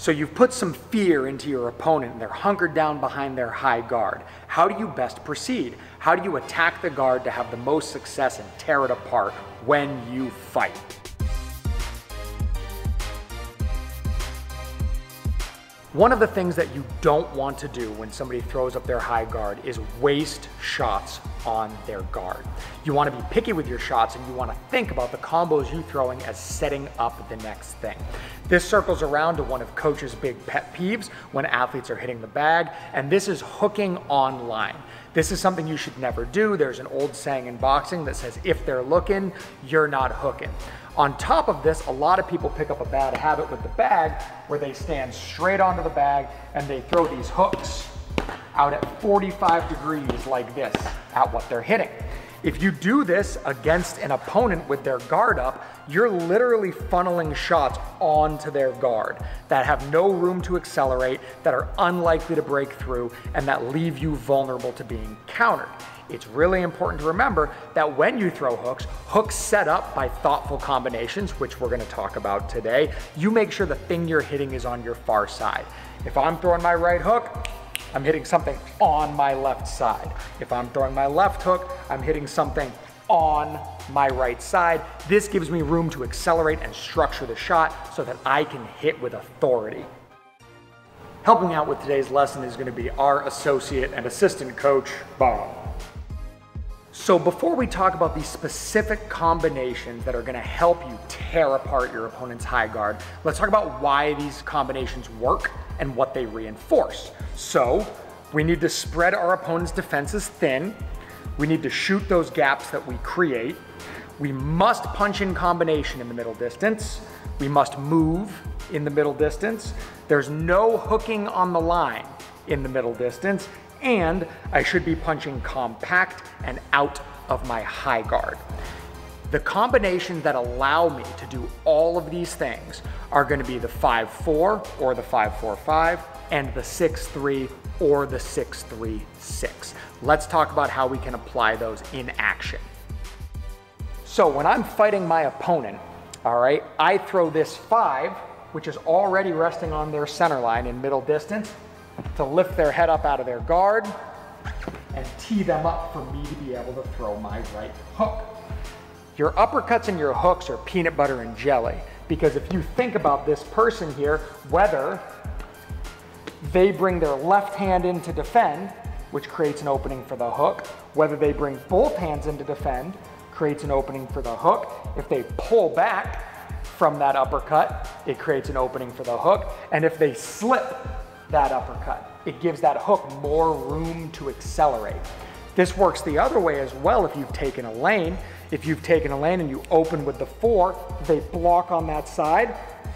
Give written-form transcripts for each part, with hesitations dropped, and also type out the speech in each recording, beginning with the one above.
So you've put some fear into your opponent and they're hunkered down behind their high guard. How do you best proceed? How do you attack the guard to have the most success and tear it apart when you fight? One of the things that you don't want to do when somebody throws up their high guard is waste shots on their guard. You want to be picky with your shots and you want to think about the combos you're throwing as setting up the next thing. This circles around to one of Coach's big pet peeves when athletes are hitting the bag, and this is hooking on line. This is something you should never do. There's an old saying in boxing that says, if they're looking, you're not hooking. On top of this, a lot of people pick up a bad habit with the bag where they stand straight onto the bag and they throw these hooks out at 45 degrees like this at what they're hitting. If you do this against an opponent with their guard up, you're literally funneling shots onto their guard that have no room to accelerate, that are unlikely to break through, and that leave you vulnerable to being countered. It's really important to remember that when you throw hooks, hooks set up by thoughtful combinations, which we're going to talk about today, you make sure the thing you're hitting is on your far side. If I'm throwing my right hook, I'm hitting something on my left side. If I'm throwing my left hook, I'm hitting something on my right side. This gives me room to accelerate and structure the shot so that I can hit with authority. Helping out with today's lesson is going to be our associate and assistant coach, Bob. So before we talk about these specific combinations that are going to help you tear apart your opponent's high guard, let's talk about why these combinations work and what they reinforce. So we need to spread our opponent's defenses thin. We need to shoot those gaps that we create. We must punch in combination in the middle distance. We must move in the middle distance. There's no hooking on the line in the middle distance. And I should be punching compact and out of my high guard. The combinations that allow me to do all of these things are going to be the 5-4 or the 5-4-5 and the 6-3 or the 6-3-6. Let's talk about how we can apply those in action. So when I'm fighting my opponent, all right, I throw this 5, which is already resting on their center line in middle distance, to lift their head up out of their guard and tee them up for me to be able to throw my right hook. Your uppercuts and your hooks are peanut butter and jelly, because if you think about this person here, whether they bring their left hand in to defend, which creates an opening for the hook, whether they bring both hands in to defend, creates an opening for the hook. If they pull back from that uppercut, it creates an opening for the hook. And if they slip that uppercut, it gives that hook more room to accelerate. This works the other way as well if you've taken a lane. If you've taken a lane and you open with the 4, they block on that side,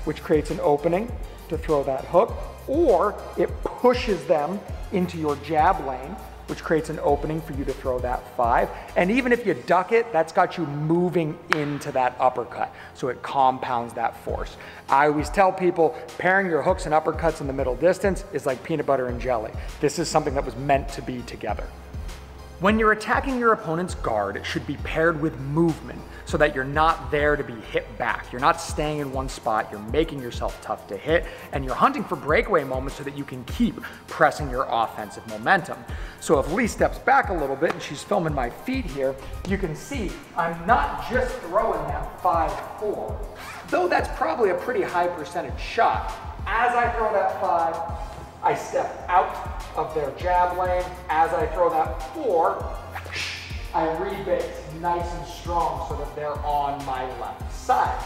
which creates an opening to throw that hook, or it pushes them into your jab lane, which creates an opening for you to throw that 5. And even if you duck it, that's got you moving into that uppercut. So it compounds that force. I always tell people pairing your hooks and uppercuts in the middle distance is like peanut butter and jelly. This is something that was meant to be together. When you're attacking your opponent's guard, it should be paired with movement so that you're not there to be hit back. You're not staying in one spot, you're making yourself tough to hit, and you're hunting for breakaway moments so that you can keep pressing your offensive momentum. So if Lee steps back a little bit, and she's filming my feet here, you can see I'm not just throwing that 5-4, though that's probably a pretty high percentage shot. As I throw that 5, I step out of their jab lane. As I throw that 4, I rebase nice and strong so that they're on my left side.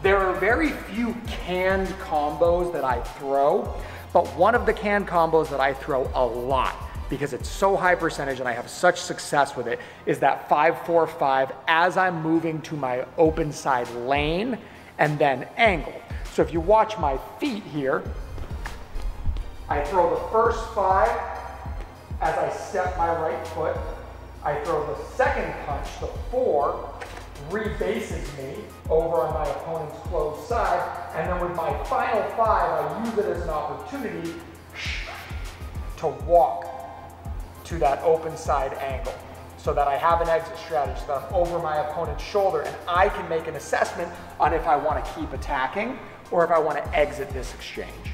There are very few canned combos that I throw, but one of the canned combos that I throw a lot, because it's so high percentage and I have such success with it, is that 5-4-5 as I'm moving to my open side lane and then angle. So if you watch my feet here, I throw the first 5 as I step my right foot. I throw the second punch, the 4, rebases me over on my opponent's closed side, and then with my final 5, I use it as an opportunity to walk to that open side angle so that I have an exit strategy, so that I'm over my opponent's shoulder and I can make an assessment on if I want to keep attacking or if I want to exit this exchange.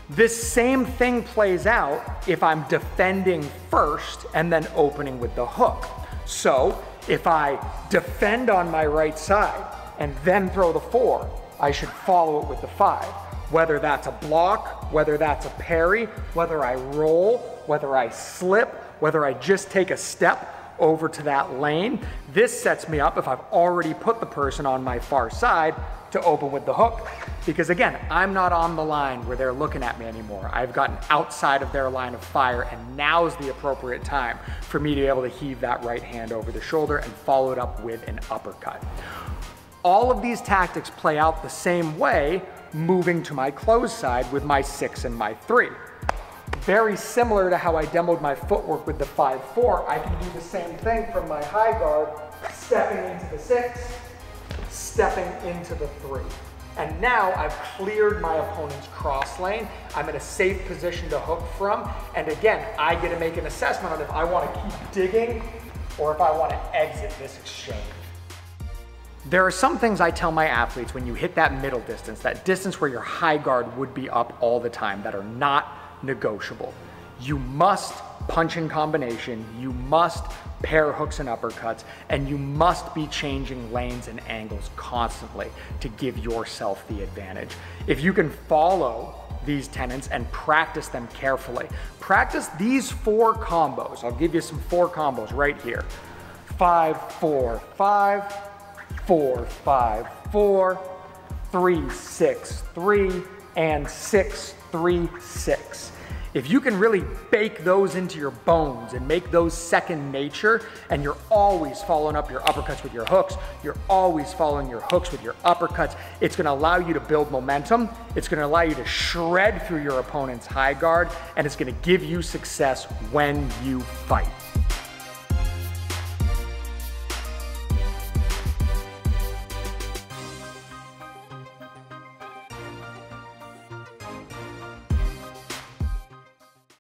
This same thing plays out if I'm defending first and then opening with the hook. So if I defend on my right side and then throw the 4, I should follow it with the 5. Whether that's a block, whether that's a parry, whether I roll, whether I slip, whether I just take a step over to that lane, this sets me up if I've already put the person on my far side to open with the hook. Because again, I'm not on the line where they're looking at me anymore. I've gotten outside of their line of fire, and now's the appropriate time for me to be able to heave that right hand over the shoulder and follow it up with an uppercut. All of these tactics play out the same way, moving to my closed side with my 6 and my 3. Very similar to how I demoed my footwork with the 5-4, I can do the same thing from my high guard, stepping into the 6, stepping into the 3. And now I've cleared my opponent's cross lane. I'm in a safe position to hook from. And again, I get to make an assessment on if I want to keep digging or if I want to exit this exchange. There are some things I tell my athletes when you hit that middle distance, that distance where your high guard would be up all the time, that are not negotiable. You must punch in combination, you must pair hooks and uppercuts, and you must be changing lanes and angles constantly to give yourself the advantage. If you can follow these tenets and practice them carefully, practice these 4 combos. I'll give you some 4 combos right here. 5-4-5, 4-5-4, 3-6-3, and 6-3-6. If you can really bake those into your bones and make those second nature, and you're always following up your uppercuts with your hooks, you're always following your hooks with your uppercuts, it's gonna allow you to build momentum, it's gonna allow you to shred through your opponent's high guard, and it's gonna give you success when you fight.